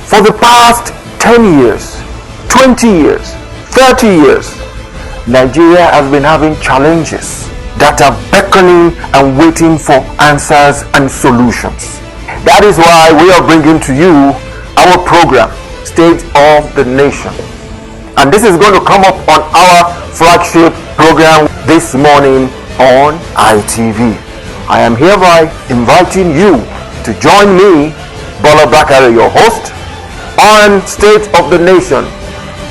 For the past 10 years, 20 years, 30 years, Nigeria has been having challenges that are beckoning and waiting for answers and solutions. That is why we are bringing to you our program, State of the Nation. And this is going to come up on our flagship program this morning on ITV. I am hereby inviting you to join me, Bola Bakare, your host, on State of the Nation,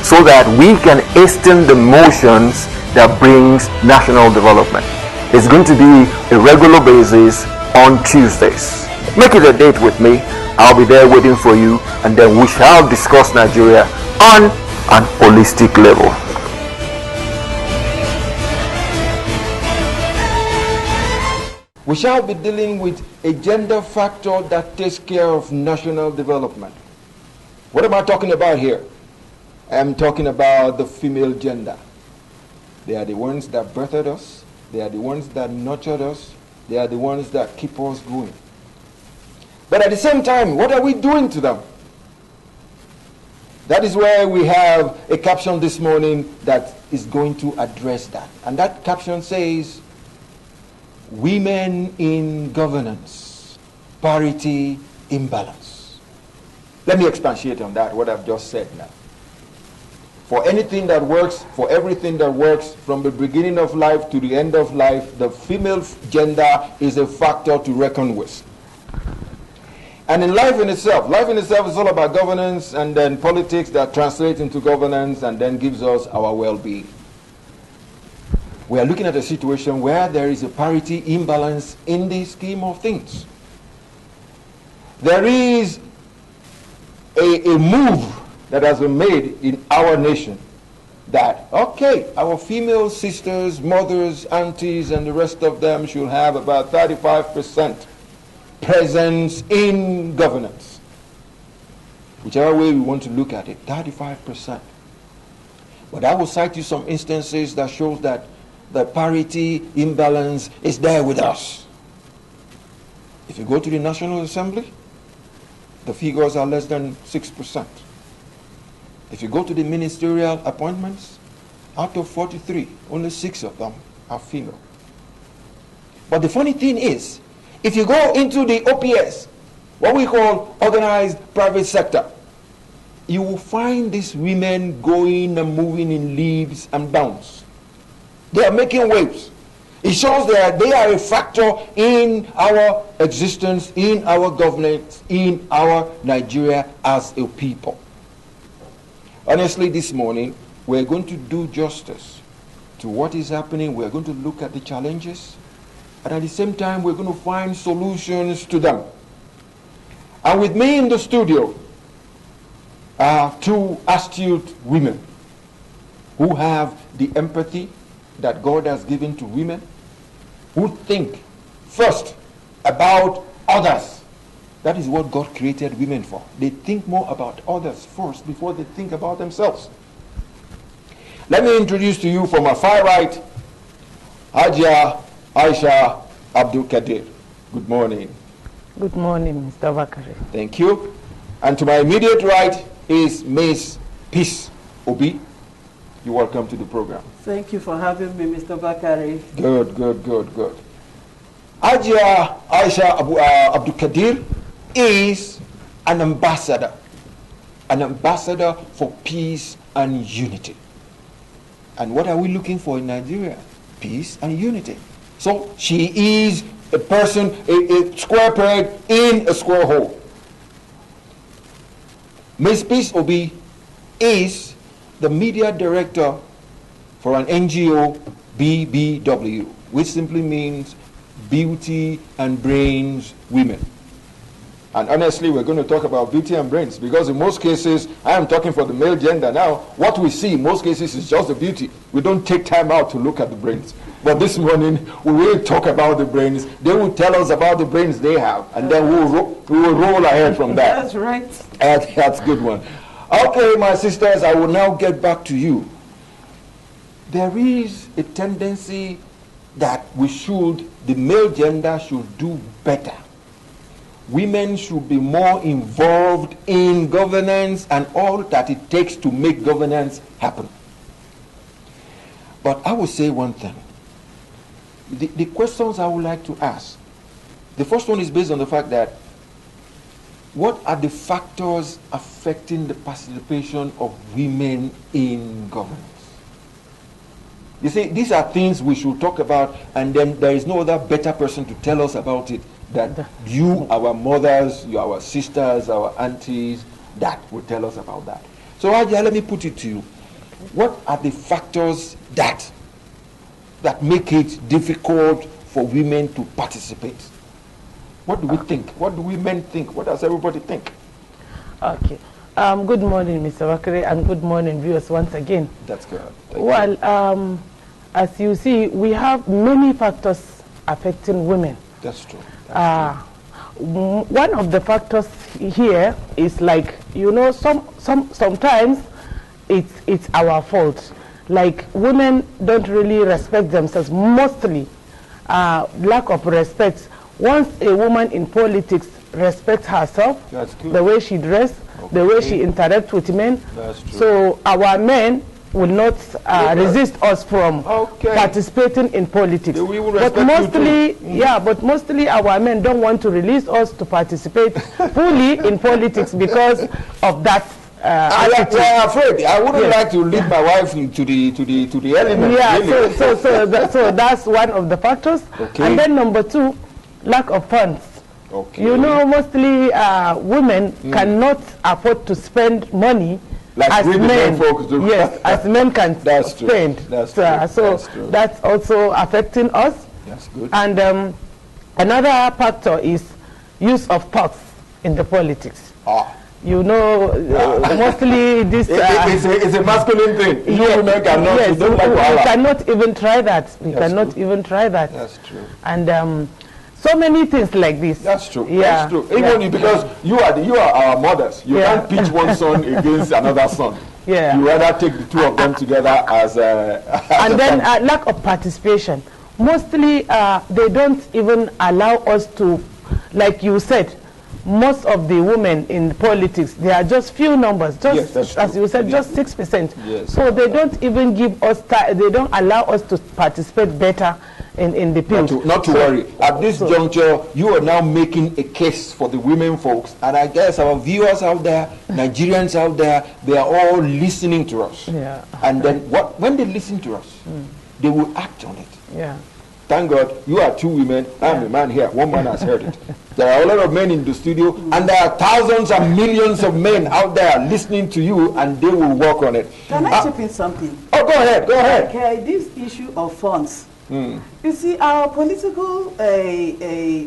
so that we can hasten the motions that brings national development. It's going to be a regular basis on Tuesdays. Make it a date with me. I'll be there waiting for you, and then we shall discuss Nigeria on an holistic level. We shall be dealing with a gender factor that takes care of national development. What am I talking about here? I'm talking about the female gender. They are the ones that birthed us. They are the ones that nurtured us. They are the ones that keep us going. But at the same time, what are we doing to them? That is where we have a caption this morning that is going to address that. And that caption says, Women in Governance, Parity, Imbalance. Let me expatiate on that, what I've just said now. For anything that works, for everything that works, from the beginning of life to the end of life, the female gender is a factor to reckon with. And in life in itself is all about governance and then politics that translate into governance and then gives us our well-being. We are looking at a situation where there is a parity imbalance in the scheme of things. There is a move that has been made in our nation that, okay, our female sisters, mothers, aunties, and the rest of them should have about 35% presence in governance. Whichever way we want to look at it, 35%. But I will cite you some instances that shows that the parity imbalance is there with us. If you go to the National Assembly, the figures are less than 6%. If you go to the ministerial appointments, out of 43, only 6 of them are female. But the funny thing is, if you go into the OPS, what we call organized private sector, you will find these women going and moving in leaps and bounds. They are making waves. It shows that they are a factor in our existence, in our governance, in our Nigeria as a people. Honestly, this morning, we're going to do justice to what is happening. We're going to look at the challenges, and at the same time, we're going to find solutions to them. And with me in the studio are 2 astute women who have the empathy that God has given to women, who think first about others. That is what God created women for. They think more about others first before they think about themselves. Let me introduce to you from my far right, Hajia Aisha Abdul Kadir. Good morning. Good morning, Mr. Bakare. Thank you. And to my immediate right is Miss Peace Obi. You're welcome to the program. Thank you for having me, Mr. Bakare. Good. Hajia Aisha Abdul Kadir is an ambassador for peace and unity. And what are we looking for in Nigeria? Peace and unity. So she is a person, a square peg in a square hole. Ms. Peace Obi is the media director for an NGO, BBW, which simply means Beauty and Brains Women. And honestly, we're going to talk about beauty and brains, because in most cases, I am talking for the male gender now, what we see in most cases is just the beauty. We don't take time out to look at the brains. But this morning, we will talk about the brains. They will tell us about the brains they have, and then we will roll ahead from that. That's right. That's a good one. Okay, my sisters, I will now get back to you. There is a tendency that the male gender should do better women should be more involved in governance and all that it takes to make governance happen. But I will say one thing. The questions I would like to ask, the first one is based on the fact that what are the factors affecting the participation of women in governance? You see, these are things we should talk about, and then there is no other better person to tell us about it than you, our mothers, our sisters, our aunties, that will tell us about that. So, Ajia, let me put it to you. What are the factors that make it difficult for women to participate? What do we think? What do women think? What does everybody think? Okay. Good morning, Mr. Bakare, and good morning, viewers, once again. That's good. Well, as you see, we have many factors affecting women. That's true. One of the factors here is like, you know, sometimes it's our fault. Like, women don't really respect themselves, mostly lack of respect. Once a woman in politics respects herself, the way she dresses, the way she interacts with men, so our men will not resist us from participating in politics. But mostly, but mostly our men don't want to release us to participate fully in politics because of that. They are afraid. I wouldn't like to lead my wife to the element. Yeah, really. so that's one of the factors. And then number two, lack of funds. You know, mostly women cannot afford to spend money like as men. Folks do. Yes, as men can spend. That's also affecting us. That's good. And another factor is use of thoughts in the politics. You know, mostly this... it's a masculine thing. You women cannot, yes, don't like we cannot even try that. We cannot even try that. That's true. And so many things like this. That's true. Yeah. That's true. Even because you are our mothers. You can't pitch one son against another son. Yeah. You rather take the two of them together as and then lack of participation. Mostly they don't even allow us to, like you said, most of the women in politics, they are just few numbers, just as you said, just 6%. Yes. So they don't even give us, they don't allow us to participate better in the field. Not to worry. At this juncture, you are now making a case for the women folks, and I guess our viewers out there, Nigerians out there, they are all listening to us. Yeah. And then when they listen to us, they will act on it. Yeah. Thank God, you are two women, I'm a man here, one man has heard it. There are a lot of men in the studio, and there are thousands and millions of men out there listening to you, and they will work on it. Can I chip in something? Oh, go ahead. Okay, this issue of funds. You see, our political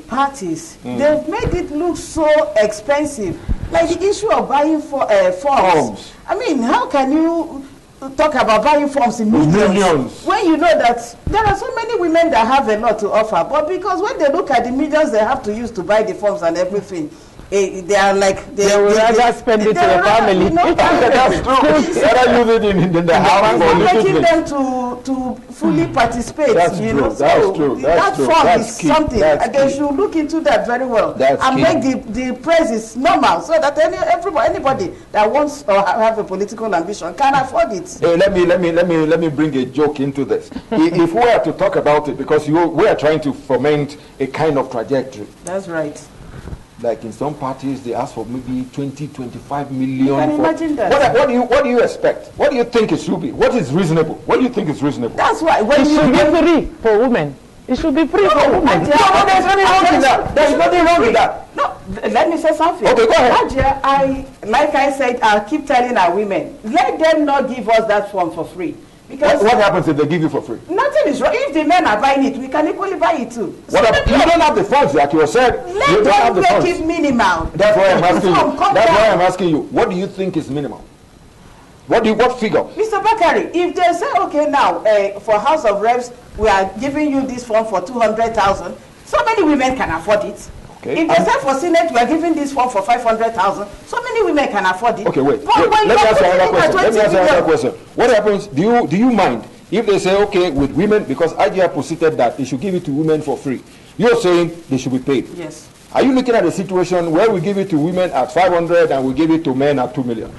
parties, they've made it look so expensive. Like the issue of buying forms. I mean, how can you talk about buying forms in millions when you know that there are so many women that have a lot to offer, but because when they look at the millions they have to use to buy the forms and everything, they are like they will rather spend it to the family. You know, that's true. Rather use it in the house for making them to fully participate. That's you true. know, That's true. That form That's is key. something. That's They key. should look into that very well That's and key. make the prices normal so that anybody that wants or have a political ambition can afford it. Hey, let me bring a joke into this. If we are to talk about it, because we are trying to foment a kind of trajectory. That's right. Like in some parties, they ask for maybe 20, 25 million. You can imagine that. What do you expect? What do you think it should be? What is reasonable? What do you think is reasonable? That's why It should be free for women. It should be free for women. No, there's nothing wrong with that. There's nothing wrong with that. No, let me say something. Okay, go ahead. Ajia, like I said, I keep telling our women, let them not give us that form for free. Because What happens if they give you for free? nothing is wrong. If the men are buying it, we can equally buy it too. So You don't have the funds, like you said. You let don't have them the make funds. it minimal. That's why I'm asking Come you. That's down. why I'm asking you. What do you think is minimal? What figure? Mr. Bakare, if they say, okay, now, for House of Reps, we are giving you this form for 200,000, so many women can afford it. Okay. If they say for Senate, we are giving this form for 500,000, so many women can afford it. Okay, wait. But when Let me you're ask you putting another it at question. 20 million, question. What happens? Do you mind if they say, okay, with women, because IGR posited that they should give it to women for free? You're saying they should be paid. Yes. Are you looking at a situation where we give it to women at 500 and we give it to men at 2 million?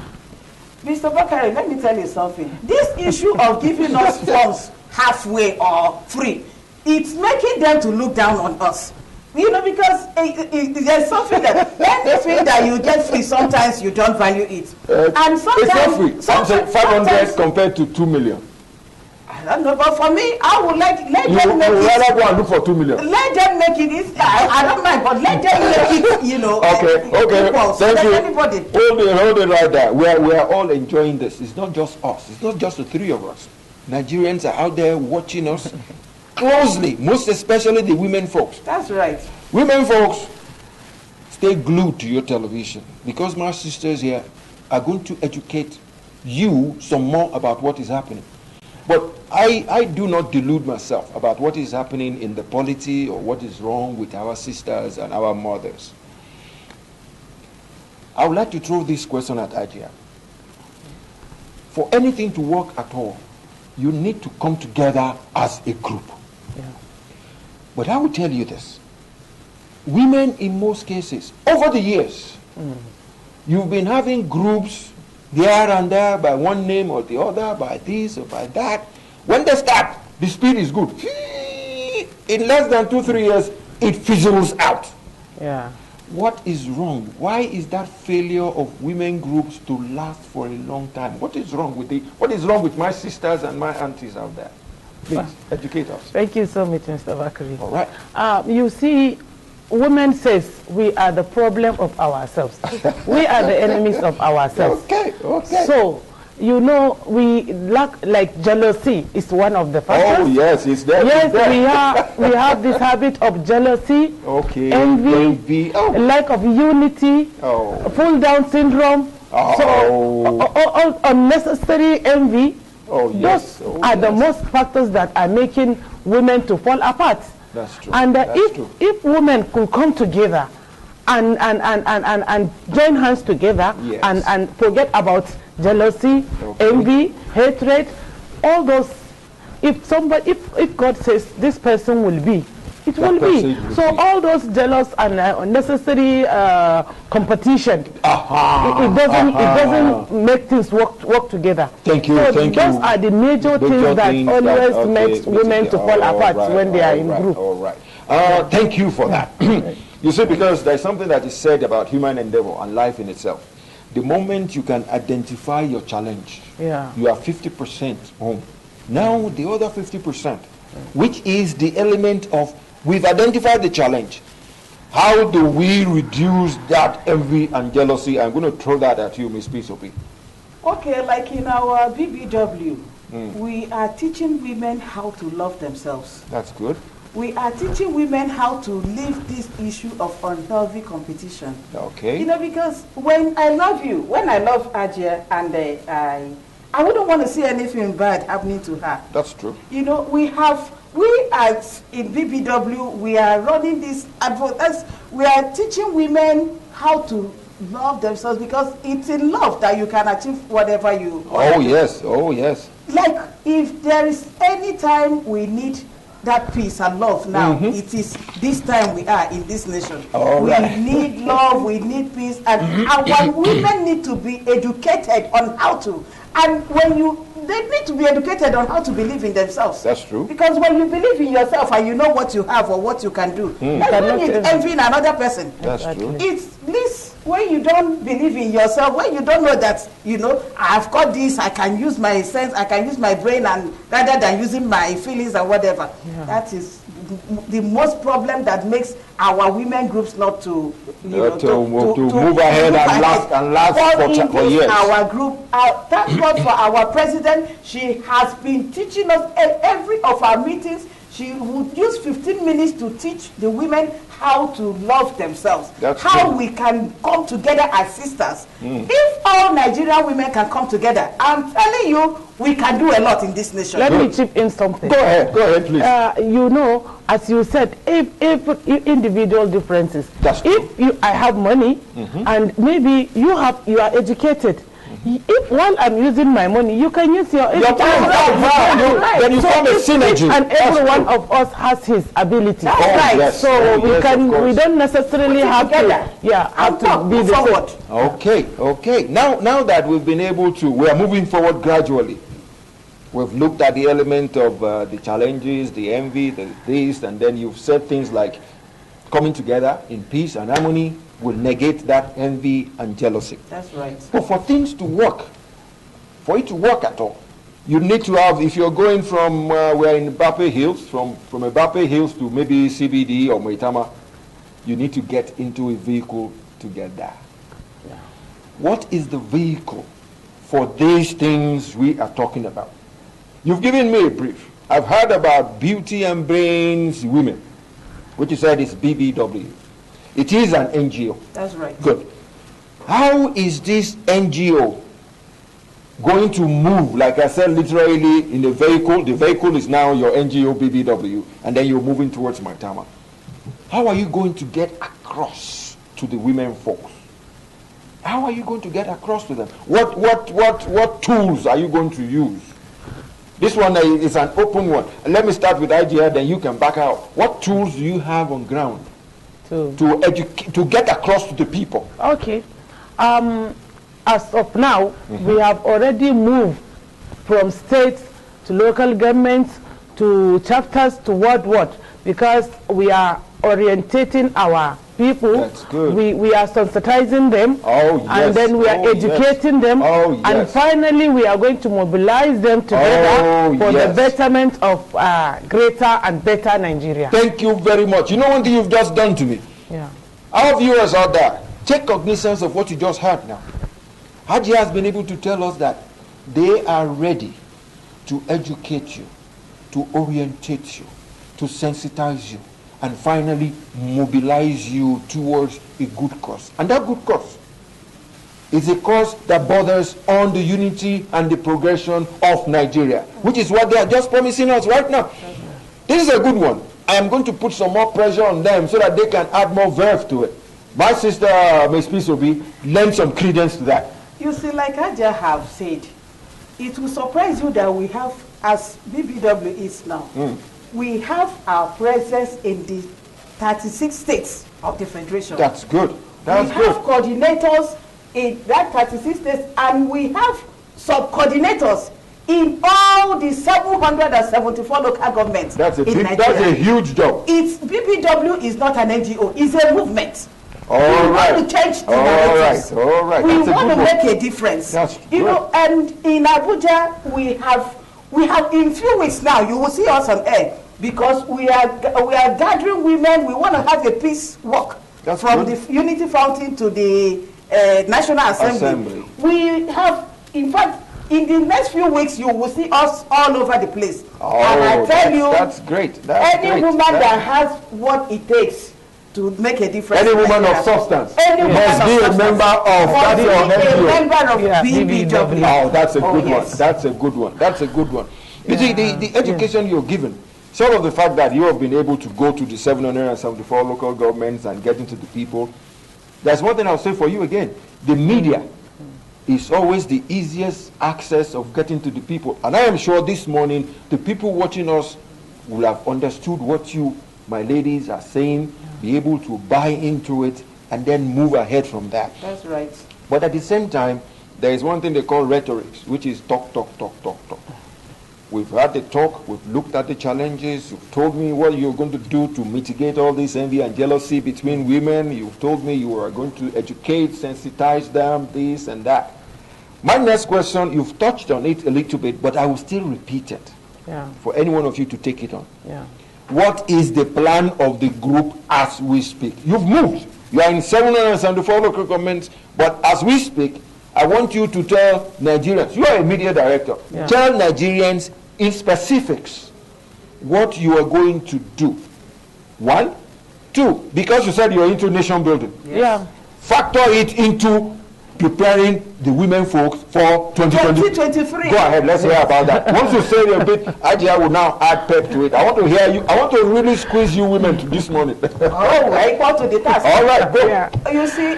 Mr. Bakare, let me tell you something. This issue of giving us funds halfway or free, it's making them to look down on us. You know, because there's something that anything that you get free, sometimes you don't value it. And sometimes it's not free. Sometimes 500 compared to 2 million. I don't know, but for me, I would like let them make it. You rather go and look for 2 million. Let them make it. I don't mind, but let them make it. You know. Okay. Equal, so Thank you. Everybody. Hold it right there. We are all enjoying this. It's not just us. It's not just the three of us. Nigerians are out there watching us closely, most especially the women folks. That's right. Women folks, stay glued to your television, because my sisters here are going to educate you some more about what is happening. But I do not delude myself about what is happening in the polity or what is wrong with our sisters and our mothers. I would like to throw this question at Ajia. For anything to work at all, you need to come together as a group. Yeah. But I will tell you this. Women, in most cases, over the years, you've been having groups here and there by one name or the other, by this or by that. When they start, the speed is good. In less than 2-3 years, it fizzles out. Yeah. What is wrong? Why is that failure of women groups to last for a long time? What is wrong with my sisters and my aunties out there? Please, educate us. Thank you so much, Mr. Bakare. All right. You see, women says we are the problem of ourselves. We are the enemies of ourselves. Okay. So, you know, we lack, like jealousy is one of the factors. Oh yes, it's there. Yes, we have this habit of jealousy, envy, lack of unity, pull down syndrome. So all unnecessary envy. Those are the most factors that are making women to fall apart. That's true. And if women could come together and join hands together, yes, and forget about jealousy, envy, hatred, all those, if God says this person will be, it will be. So all those jealous and unnecessary competition, it doesn't make things work together. Thank you. So those are the major things that always makes women to fall apart when they are in group. All right. Thank you for that. You see, because there's something that is said about human endeavor and life in itself. The moment you can identify your challenge, you are 50% home. Now the other 50%, which is the element of we've identified the challenge. How do we reduce that envy and jealousy? I'm going to throw that at you, Ms. P. Okay, like in our BBW, we are teaching women how to love themselves. That's good. We are teaching women how to leave this issue of unhealthy competition. Okay. You know, because when I love you, when I love Ajia, and I wouldn't want to see anything bad happening to her. That's true. You know, we as in BBW, we are running this advert. We are teaching women how to love themselves, because it's in love that you can achieve whatever you want. Oh yes. Like, if there is any time we need that peace and love now, it is this time we are in this nation. We need love, we need peace, and our women need to be educated on how to. And they need to be educated on how to believe in themselves. That's true. Because when you believe in yourself and you know what you have or what you can do, that's when you envy another person. That's true. It's this, when you don't believe in yourself, when you don't know that, you know, I've got this, I can use my sense, I can use my brain, and rather than using my feelings and whatever. That is the most problem that makes our women groups not to, to move ahead and last for years. Our group, thank God for our president. She has been teaching us at every of our meetings. She would use 15 minutes to teach the women how to love themselves. How we can come together as sisters. If all Nigerian women can come together, I'm telling you, we can do a lot in this nation. Let me chip in something. Go ahead, please. You know, as you said, if individual differences. That's true. I have money, and maybe you are educated. If while I'm using my money, you can use your Then you form a synergy. And every one of us has his ability. That's right. Yes. So we Yes, we don't necessarily have to, have to be the forward. Okay. Now that we've been able to, we are moving forward gradually. We've looked at the element of the challenges, the envy, the this, and then you've said things like coming together in peace and harmony will negate that envy and jealousy. That's right. But for things to work, for it to work at all, you need to have, if you're going from, we're in Mbappe Hills, from Mbappe Hills to maybe CBD or Maitama, you need to get into a vehicle to get there. Yeah. What is the vehicle for these things we are talking about? You've given me a brief. I've heard about Beauty and Brains Women, which you said is BBW. It is an NGO. That's right. Good. How is this NGO going to move, like I said, literally in the vehicle? The vehicle is now your NGO BBW, and then you're moving towards Maitama. How are you going to get across to the women folks? How are you going to get across to them? What tools are you going to use? This one is an open one. Let me start with IGR, then you can back out. What tools do you have on ground to educate, to get across to the people? Okay. As of now, we have already moved from states to local governments to chapters to what, because we are orientating our people. That's good. We are sensitizing them. Oh, yes. And then we are educating them. Oh, yes. And finally, we are going to mobilize them together for the betterment of greater and better Nigeria. Thank you very much. You know one thing you've just done to me? Yeah. Our viewers out there, take cognizance of what you just heard now. Haji has been able to tell us that they are ready to educate you, to orientate you, to sensitize you, and finally mobilize you towards a good cause. And that good cause is a cause that borders on the unity and the progression of Nigeria, which is what they are just promising us right now. This is a good one. I am going to put some more pressure on them so that they can add more verve to it. My sister, Ms. Pisobi, lend some credence to that. You see, like I just have said, it will surprise you that we have, as BBW is now, we have our presence in the 36 states of the Federation. That's good. That's we good. have coordinators in that 36 states, and we have sub-coordinators in all the 774 local governments That's a in big, Nigeria. that's a huge job. It's BBW is not an NGO, it's a movement. All we right. want to change the All narratives. right. All right. We That's a want good to one. make a difference. That's you good. know, and in Abuja we have in few weeks now you will see us on air because we are gathering women. We want to have a peace walk. That's from good. the Unity Fountain to the National Assembly. We have, in fact, in the next few weeks, you will see us all over the place. Oh, and I tell you, that's great. That's any great. woman that has what it takes to make a difference. Any woman of substance Any woman must of be a substance member of must that be your a NGO. member of Yeah, BBW. Oh, that's a good yes. one. That's a good one. That's a good one. You see, the education you're given, sort of the fact that you have been able to go to the 774 local governments and get into the people, there's one thing I'll say for you again. The media is always the easiest access of getting to the people. And I am sure this morning, the people watching us will have understood what you, my ladies, are saying, be able to buy into it, and then move ahead from that. That's right. But at the same time, there is one thing they call rhetoric, which is talk, talk, talk, talk, talk. We've had the talk, we've looked at the challenges, you've told me what you're going to do to mitigate all this envy and jealousy between women, you've told me you are going to educate, sensitize them, this and that. My next question, you've touched on it a little bit, but I will still repeat it for any one of you to take it on. Yeah. What is the plan of the group as we speak? You've moved. You are in 774 local governments, but as we speak, I want you to tell Nigerians, you are a media director, tell Nigerians in specifics what you are going to do. 1, 2, because you said you're into nation building. Yeah. Factor it into preparing the women folks for 2023. Go ahead, let's hear about that. Once you say a bit, Ajia will now add pep to it. I want to hear you. I want to really squeeze you women to this morning. Oh, equal to the task. All right, go. Yeah. You see,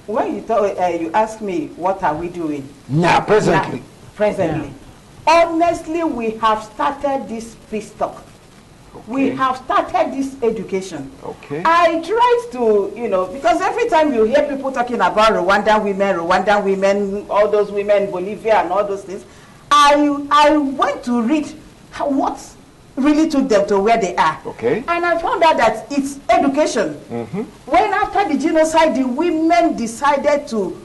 when you ask me what are we doing now, presently. Presently, honestly, we have started this peace talk. We have started this education. Okay. I tried to, because every time you hear people talking about Rwandan women, all those women in Bolivia and all those things, I went to read what really took them to where they are. Okay. And I found out that it's education. When after the genocide, the women decided to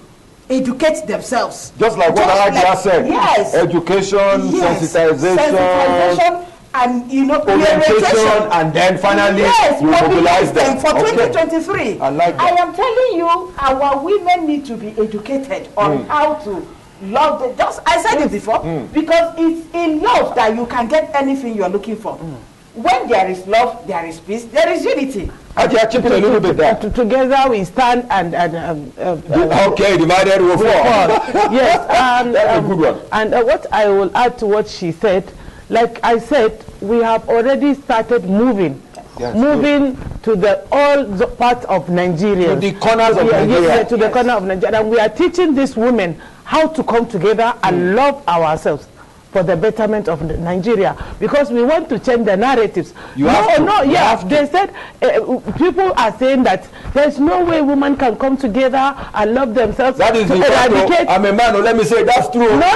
educate themselves. Just like what I said. Yes. Education, sensitization, and orientation, and then finally mobilize them for 2023. I like that. I am telling you, our women need to be educated on how to love them. Just I said it before, because it's in love that you can get anything you are looking for. When there is love, there is peace, there is unity. I just chip in a little bit there. Together we stand and okay, divided we fall. Yes, that's a good one. And what I will add to what she said, like I said, we have already started moving. Yes, moving to all the parts of Nigeria. To the corners of Nigeria. Yes, to the corner of Nigeria. And we are teaching these women how to come together and love ourselves for the betterment of Nigeria, because we want to change the narratives. They said people are saying that there's no way women can come together and love themselves. That is eradicate. I'm a man, let me say that's true. No.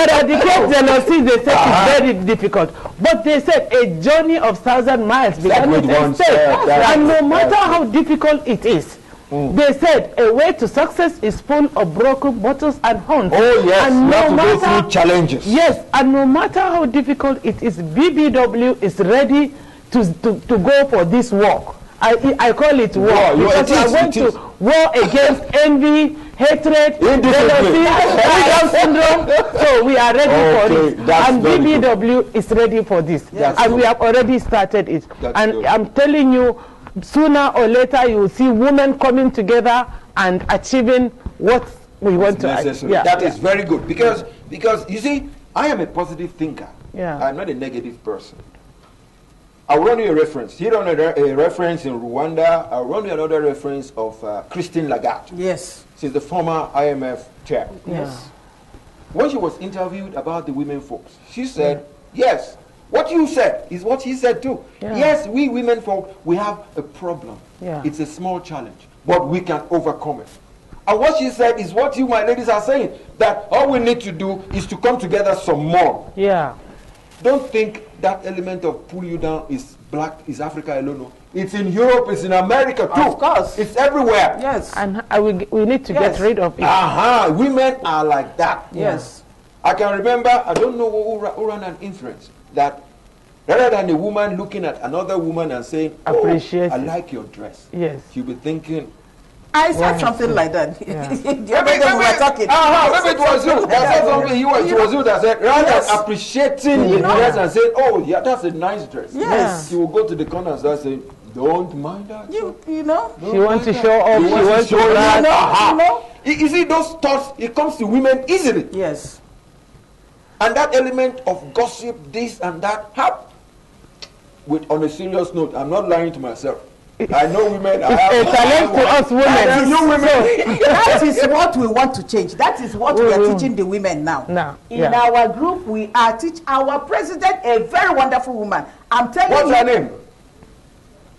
Eradicate jealousy, they said it's very difficult. But they said a journey of 1,000 miles began with a step. And no matter how difficult it is, they said a way to success is full of broken bottles and horns. Oh yes, and you have to go through challenges. Yes, and no matter how difficult it is, BBW is ready to go for this war. I call it war because we are going to war against envy, hatred, jealousy, Down syndrome. So we are ready for it, and BBW is ready for this, and we have already started it. And I'm telling you, sooner or later you will see women coming together and achieving what we want to achieve. That is very good, because you see, I am a positive thinker. I'm not a negative person. I'll run you a reference. Here on a reference in Rwanda. I'll run you another reference of Christine Lagarde. Yes. She's the former IMF chair. Yes. When she was interviewed about the women folks, she said, yes, what you said is what he said too. Yes, we women folk, we have a problem. It's a small challenge, but we can overcome it. And what she said is what you, my ladies, are saying, that all we need to do is to come together some more. Don't think that element of pull you down is black, is Africa alone. It's in Europe, it's in America too. Of course. It's everywhere. Yes. And we need to get rid of it. Women are like that. Yes. I can remember, I don't know who ran an influence, that rather than a woman looking at another woman and saying, I like your dress. Yes. She'll be thinking, I said something like that. Maybe it was you. I said something. It was you that said, rather than appreciating the dress and saying, oh, yeah, that's a nice dress. Yes. She will go to the corner and start saying, don't mind that. You know. She wants to show off. She wants to brag. You see, those thoughts, it comes to women easily. Yes. And that element of gossip, this and that, on a serious note, I'm not lying to myself. I know women. It's a challenge to us women. That is what we want to change. That is what we are teaching the women now. In our group, we are teaching our president, a very wonderful woman. I'm telling you. What's her name?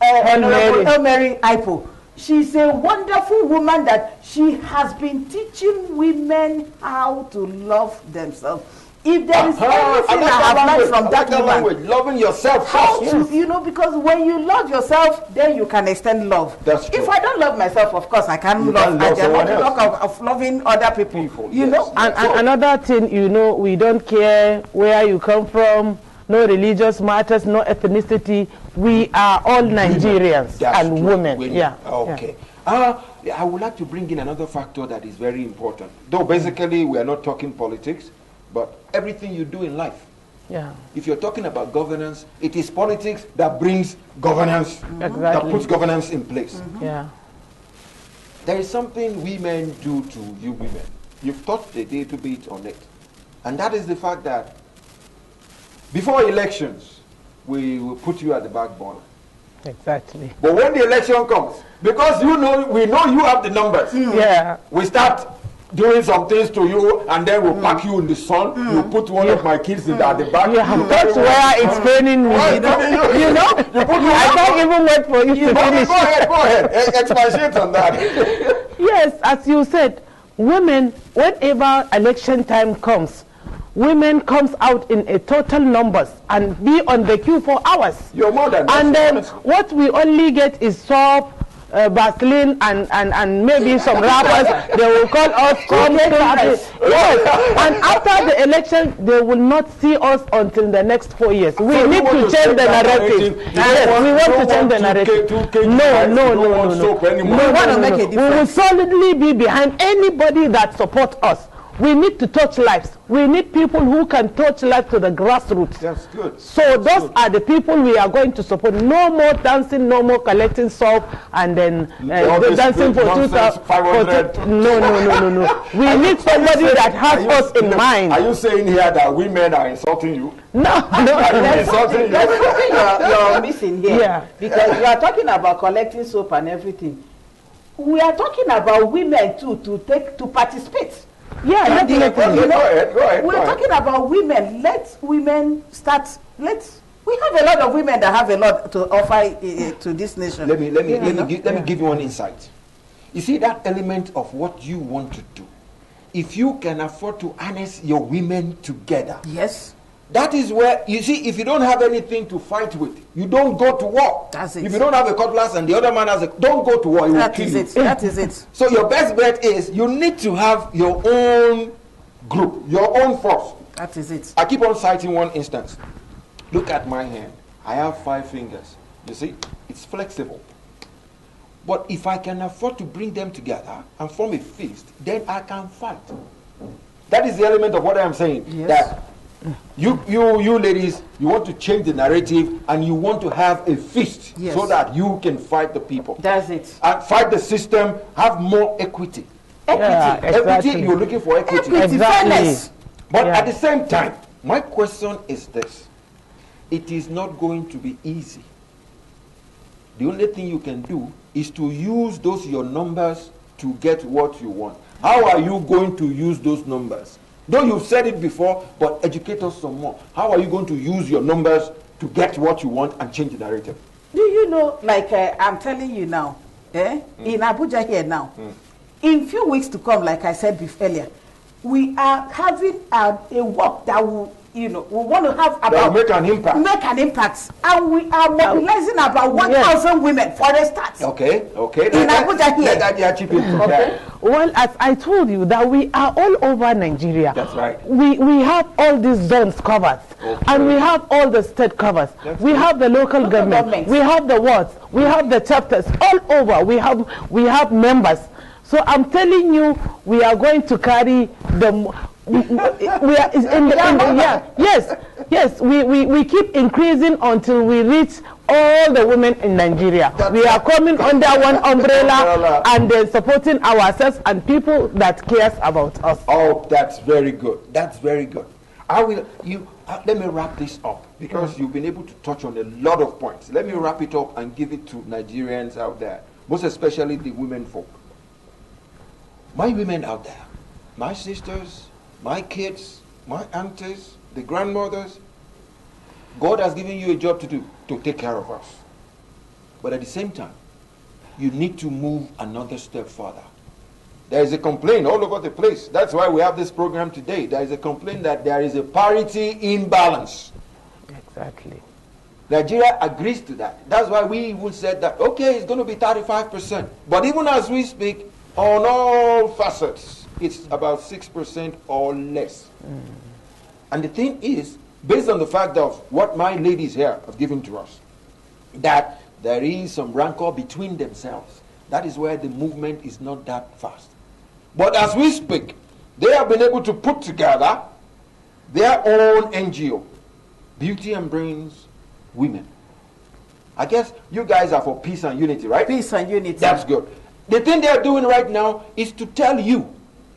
Honorable Mary Ipo. She's a wonderful woman that she has been teaching women how to love themselves. If there is anything I have learned from that woman, loving yourself first. Because when you love yourself, then you can extend love. That's true. If I don't love myself, of course, I can't love. I cannot talk of loving other people. You know. And another thing, we don't care where you come from. No religious matters, no ethnicity. We are all Nigerians and women. Okay. I would like to bring in another factor that is very important. Though basically we are not talking politics, but everything you do in life. If you're talking about governance, it is politics that brings governance, that puts governance in place. There is something women do to you women. You've touched a little bit on it. And that is the fact that before elections, we will put you at the back burner. Exactly. But when the election comes, because we know you have the numbers. Yeah. We start doing some things to you, and then we'll pack you in the sun. You put one of my kids at the back. Yeah, that's where it's paining me. You know? I can't even wait for you to finish. Go ahead. Expatiate on that. Yes, as you said, women, whenever election time comes, women comes out in a total numbers and be on the queue for hours. You're more than that. And then what we only get is soap, Vaseline, and maybe some rappers. They will call us come. Yes. And after the election, they will not see us until the next 4 years. We need to change the narrative. Yes, we want to change the narrative. No. We want to make a difference. We will solidly be behind anybody that supports us. We need to touch lives. We need people who can touch lives to the grassroots. That's good. So those are the people we are going to support. No more dancing, no more collecting soap, and then dancing for 2,500. No. We need somebody that has us in mind. Are you saying here that women are insulting you? No. There's something you're missing here. Yeah. Because you are talking about collecting soap and everything. We are talking about women too to participate. Yeah, go ahead. We're talking about women. Let women start. We have a lot of women that have a lot to offer to this nation. Let me give you one insight. You see that element of what you want to do. If you can afford to harness your women together. Yes. That is where, you see, if you don't have anything to fight with, you don't go to war. That's it. If you don't have a cutlass and the other man has don't go to war, he will kill you. That is it. So your best bet is you need to have your own group, your own force. That is it. I keep on citing one instance. Look at my hand. I have 5 fingers. You see, it's flexible. But if I can afford to bring them together and form a fist, then I can fight. That is the element of what I am saying. Yes. That you ladies, you want to change the narrative and you want to have a fist. Yes. So that you can fight the people. That's it. And fight the system, have more equity. Yeah, exactly. Equity, you're looking for equity. Exactly. But at the same time, my question is this. It is not going to be easy. The only thing you can do is to use your numbers to get what you want. How are you going to use those numbers? Though you've said it before, but educate us some more. How are you going to use your numbers to get what you want and change the narrative? Do you know, like I'm telling you now, in Abuja here now, in few weeks to come, like I said earlier, we are having a work that will, we want to have about make an impact. And we are mobilizing about 1,000 women for the start. Okay. In Abuja here. Okay. Well, as I told you, that we are all over Nigeria. That's right. We have all these zones covered, and we have all the state covers. We have the local government. We have the wards. We have the chapters all over. We have members. So I'm telling you, we are going to carry the. We keep increasing until we reach all the women in Nigeria. We are coming under one umbrella and then supporting ourselves and people that cares about us. Oh, that's very good. That's very good. Let me wrap this up because you've been able to touch on a lot of points. Let me wrap it up and give it to Nigerians out there, most especially the women folk. My women out there, my sisters, my kids, my aunties, the grandmothers, God has given you a job to do, to take care of us. But at the same time, you need to move another step further. There is a complaint all over the place. That's why we have this program today. There is a complaint that there is a parity imbalance. Exactly. Nigeria agrees to that. That's why we even said that, okay, it's going to be 35%. But even as we speak, on all facets, it's about 6% or less. And the thing is, based on the fact of what my ladies here have given to us, that there is some rancor between themselves. That is where the movement is not that fast. But as we speak, they have been able to put together their own NGO, Beauty and Brains Women. I guess you guys are for peace and unity, right? Peace and unity. That's good. The thing they are doing right now is to tell you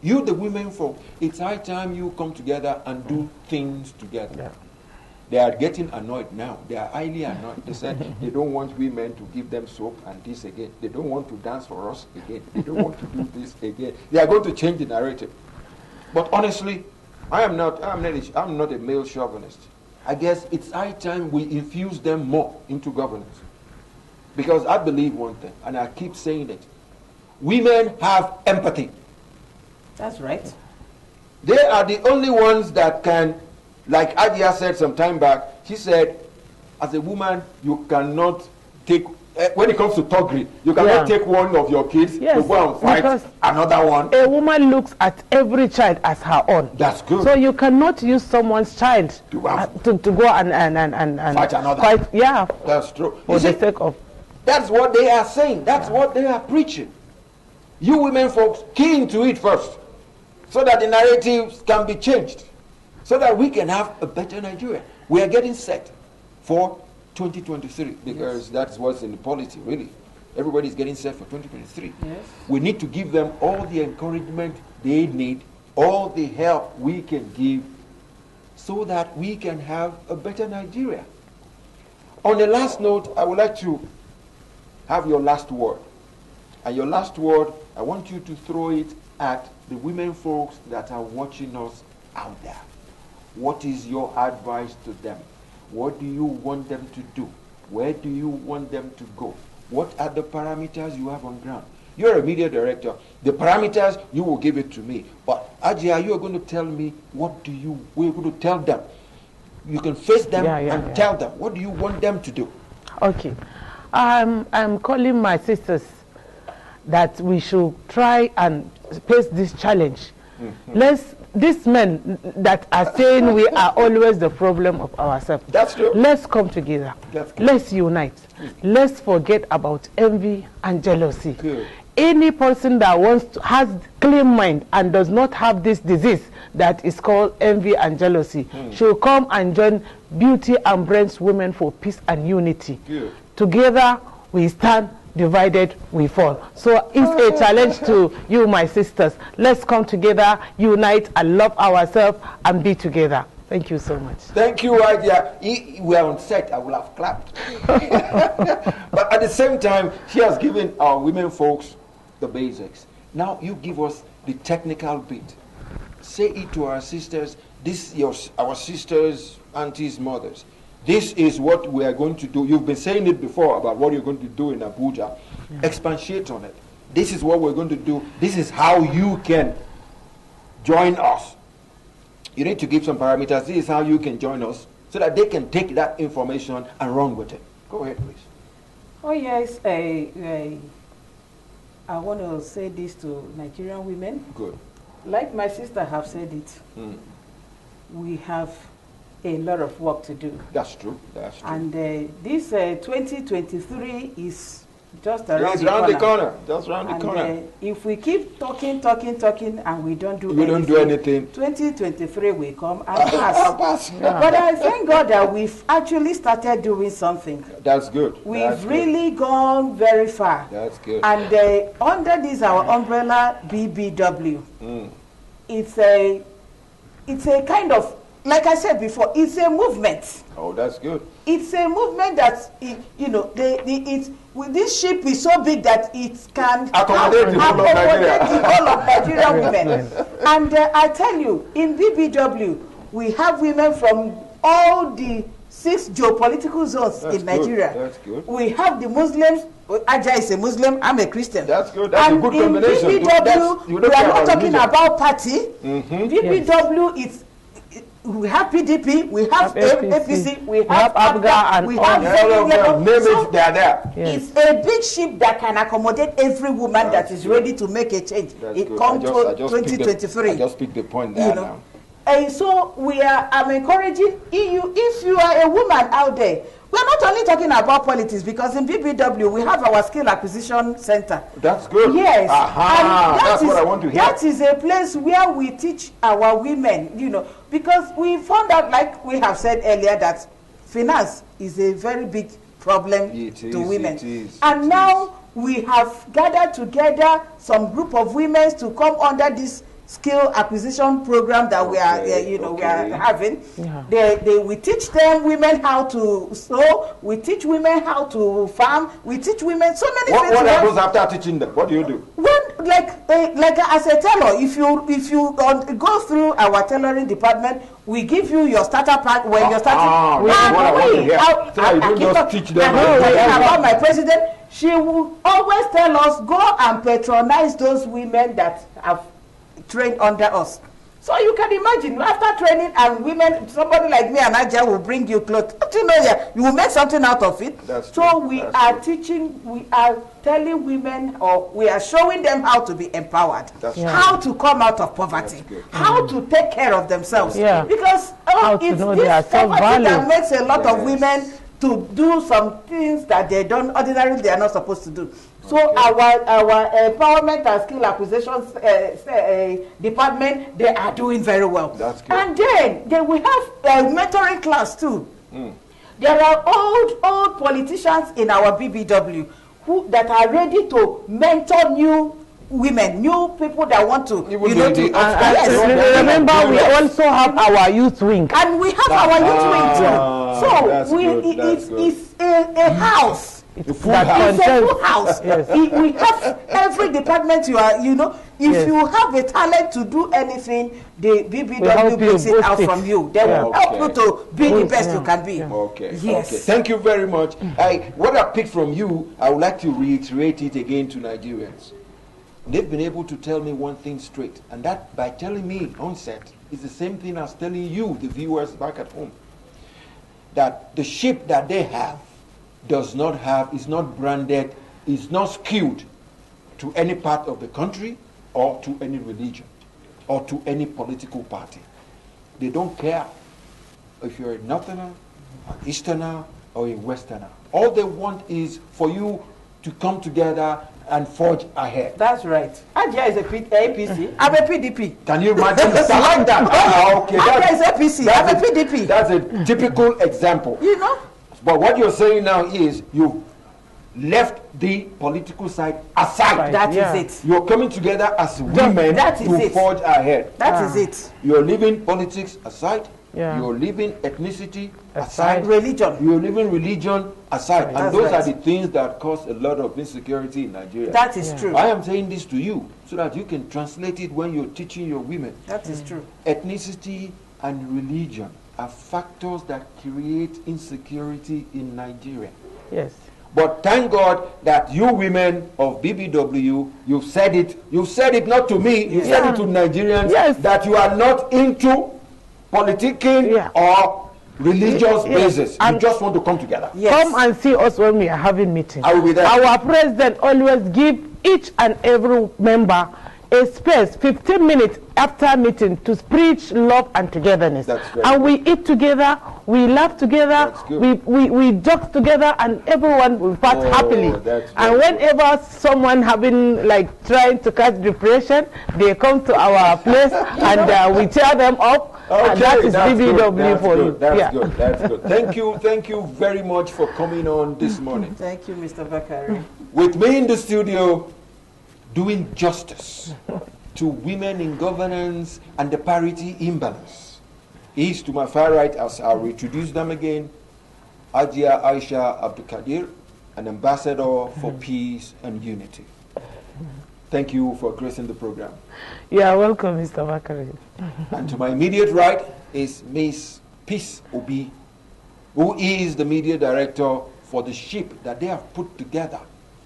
the women folk, it's high time you come together and do things together. They are getting annoyed now. They are highly annoyed. They said they don't want women to give them soap and this again. They don't want to dance for us again. They don't want to do this again. They are going to change the narrative. But honestly, I'm not a male chauvinist. I guess it's high time we infuse them more into governance. Because I believe one thing, and I keep saying it. Women have empathy. That's right. They are the only ones that can, like Adia said some time back, she said, as a woman, you cannot take, when it comes to thuggery, you cannot take one of your kids to go and fight another one. A woman looks at every child as her own. That's good. So you cannot use someone's child to go and fight another. Yeah. That's true. For the sake of. That's what they are saying. That's what they are preaching. You women folks, key into it first, so that the narratives can be changed, so that we can have a better Nigeria. We are getting set for 2023 because that's what's in the polity, really. Everybody's getting set for 2023. Yes. We need to give them all the encouragement they need, all the help we can give, so that we can have a better Nigeria. On the last note, I would like to have your last word. And your last word, I want you to throw it at the women folks that are watching us out there. What is your advice to them? What do you want them to do? Where do you want them to go? What are the parameters you have on ground? You're a media director. The parameters, you will give it to me. But Ajia, you are going to tell me we're going to tell them. You can face them and tell them. What do you want them to do? Okay. I'm calling my sisters that we should try and face this challenge. These men that are saying we are always the problem of ourselves. That's true. Let's come together. Let's unite. Let's forget about envy and jealousy. Good. Any person that has clean mind and does not have this disease that is called envy and jealousy should come and join Beauty and Brains Women for Peace and Unity. Good. Together we stand, divided we fall. So it's a challenge to you, my sisters. Let's come together, unite, and love ourselves and be together. Thank you so much. Thank you, Adia. If we are on set, I will have clapped. But at the same time, she has given our women folks the basics. Now you give us the technical bit. Say it to our sisters, our sisters, aunties, mothers. This is what we are going to do. You've been saying it before about what you're going to do in Abuja. Expatiate on it. This is what we're going to do. This is how you can join us. You need to give some parameters. This is how you can join us so that they can take that information and run with it. Go ahead, please. Oh, yes. I want to say this to Nigerian women. Good. Like my sister have said it, we have a lot of work to do. That's true. That's true. And this 2023 is just around the corner. Just around the corner. If we keep talking, and we don't do anything, 2023 will come and pass. But I thank God that we've actually started doing something. That's good. We've really gone very far. That's good. And under this, our umbrella BBW, it's a kind of, like I said before, it's a movement. Oh, that's good. It's a movement that, this ship is so big that it can accommodate the whole of Nigerian women. And I tell you, in BBW, we have women from all the 6 geopolitical zones in Nigeria. That's good. We have the Muslims. Aja is a Muslim, I'm a Christian. That's good. That's a good combination. In BBW, we are not talking about party. BBW, we have PDP, we have APC, we have ABGA, we have they're there. It's a big ship that can accommodate every woman that is ready to make a change. It comes to 2023. I just picked the point there now. And so I'm encouraging if you are a woman out there, we're not only talking about politics, because in BBW we have our skill acquisition center. That's good. Yes. That's what I want to hear. That is a place where we teach our women, because we found out, like we have said earlier, that finance is a very big problem to women. Now we have gathered together some group of women to come under this skill acquisition program that we are, we are having. We teach them women how to sew. We teach women how to farm. We teach women so many things. What happens after teaching them? What do you do? When, like as a tailor, if you go through our tailoring department, we give you your starter pack when you're starting. So you don't just teach them. About my president, she will always tell us, go and patronize those women that have trained under us. So you can imagine, after training and women, somebody like me and Aja will bring you clothes. Don't you know that you will make something out of it? That's so true. We are teaching, we are telling women, or we are showing them how to be empowered, how to come out of poverty, how to take care of themselves. Because it's this poverty that makes a lot of women to do some things that they don't ordinarily they are not supposed to do. So our empowerment and skill acquisitions department, they are doing very well. That's good. And then we have a mentoring class too. There are old politicians in our BBW that are ready to mentor new women, new people that want to, remember, we also have our youth wing. And we have our youth wing too. So it's a house. It's a full house. We have every department if you have a talent to do anything, the BBW brings it out from you. They will help you to be the best you can be. Yes. Okay. Thank you very much. What I picked from you, I would like to reiterate it again to Nigerians. They've been able to tell me one thing straight, and that by telling me on set is the same thing as telling you, the viewers back at home, that the ship that they have is not branded, is not skewed to any part of the country or to any religion or to any political party. They don't care if you're a Northerner, an Easterner, or a Westerner. All they want is for you to come together and forge ahead. That's right. Ajia is a APC. I'm a PDP. Can you imagine? I like that. Okay. Ajia is APC. I'm a PDP. That's a typical example. You know? But what you're saying now is you left the political side aside. That is it. You're coming together as women to forge ahead. That is it. You're leaving politics aside. You're leaving ethnicity aside. Religion. You're leaving religion aside. And those are the things that cause a lot of insecurity in Nigeria. That is true. I am saying this to you so that you can translate it when you're teaching your women. That is true. Ethnicity and religion are factors that create insecurity in Nigeria. Yes. But thank God that you women of BBW, you've said it. You've said it not to me. You said it to Nigerians that you are not into politicking or religious basis. You just want to come together. Come and see us when we are having meetings. I will be there. Our president always give each and every member a space, 15 minutes after meeting, to preach love and togetherness. And we eat together, we laugh together, we joke together, and everyone will part happily. And whenever someone trying to catch depression, they come to our place and we cheer them up. And that is BBW for you. That's good. Thank you very much for coming on this morning. Thank you, Mr. Bakare. With me in the studio, doing justice to women in governance and the parity imbalance. He's to my far right, as I'll introduce them again, Ajia Aisha Abdulkadir, an ambassador for peace and unity. Thank you for gracing the program. You are welcome, Mr. Bakare. And to my immediate right is Miss Peace Obi, who is the media director for the ship that they have put together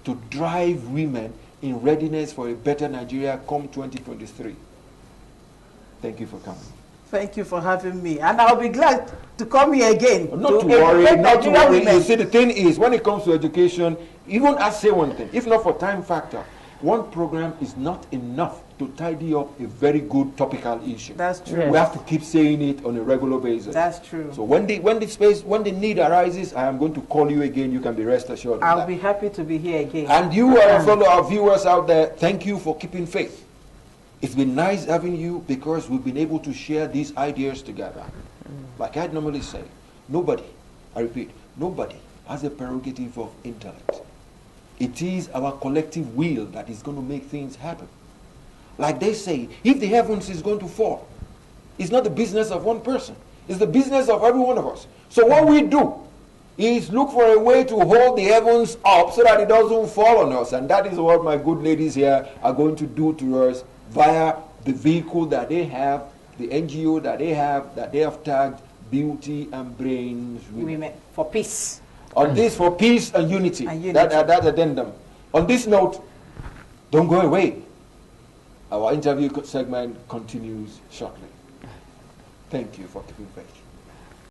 to drive women in readiness for a better Nigeria come 2023. Thank you for coming. Thank you for having me. And I'll be glad to come here again. Not to worry. You see, the thing is, when it comes to education, even I say one thing, if not for time factor, one program is not enough to tidy up a very good topical issue. That's true. We have to keep saying it on a regular basis. That's true. So when the need arises, I am going to call you again. You can be rest assured. I'll be happy to be here again. And you are fellow our viewers out there, thank you for keeping faith. It's been nice having you because we've been able to share these ideas together. Like I normally say, nobody, I repeat, nobody has a prerogative of intellect. It is our collective will that is going to make things happen. Like they say, if the heavens is going to fall, it's not the business of one person. It's the business of every one of us. So what we do is look for a way to hold the heavens up so that it doesn't fall on us. And that is what my good ladies here are going to do to us via the vehicle that they have, the NGO that they have tagged Beauty and Brains Women for peace. On this, for peace and unity. That addendum. On this note, don't go away. Our interview segment continues shortly. Thank you for keeping faith.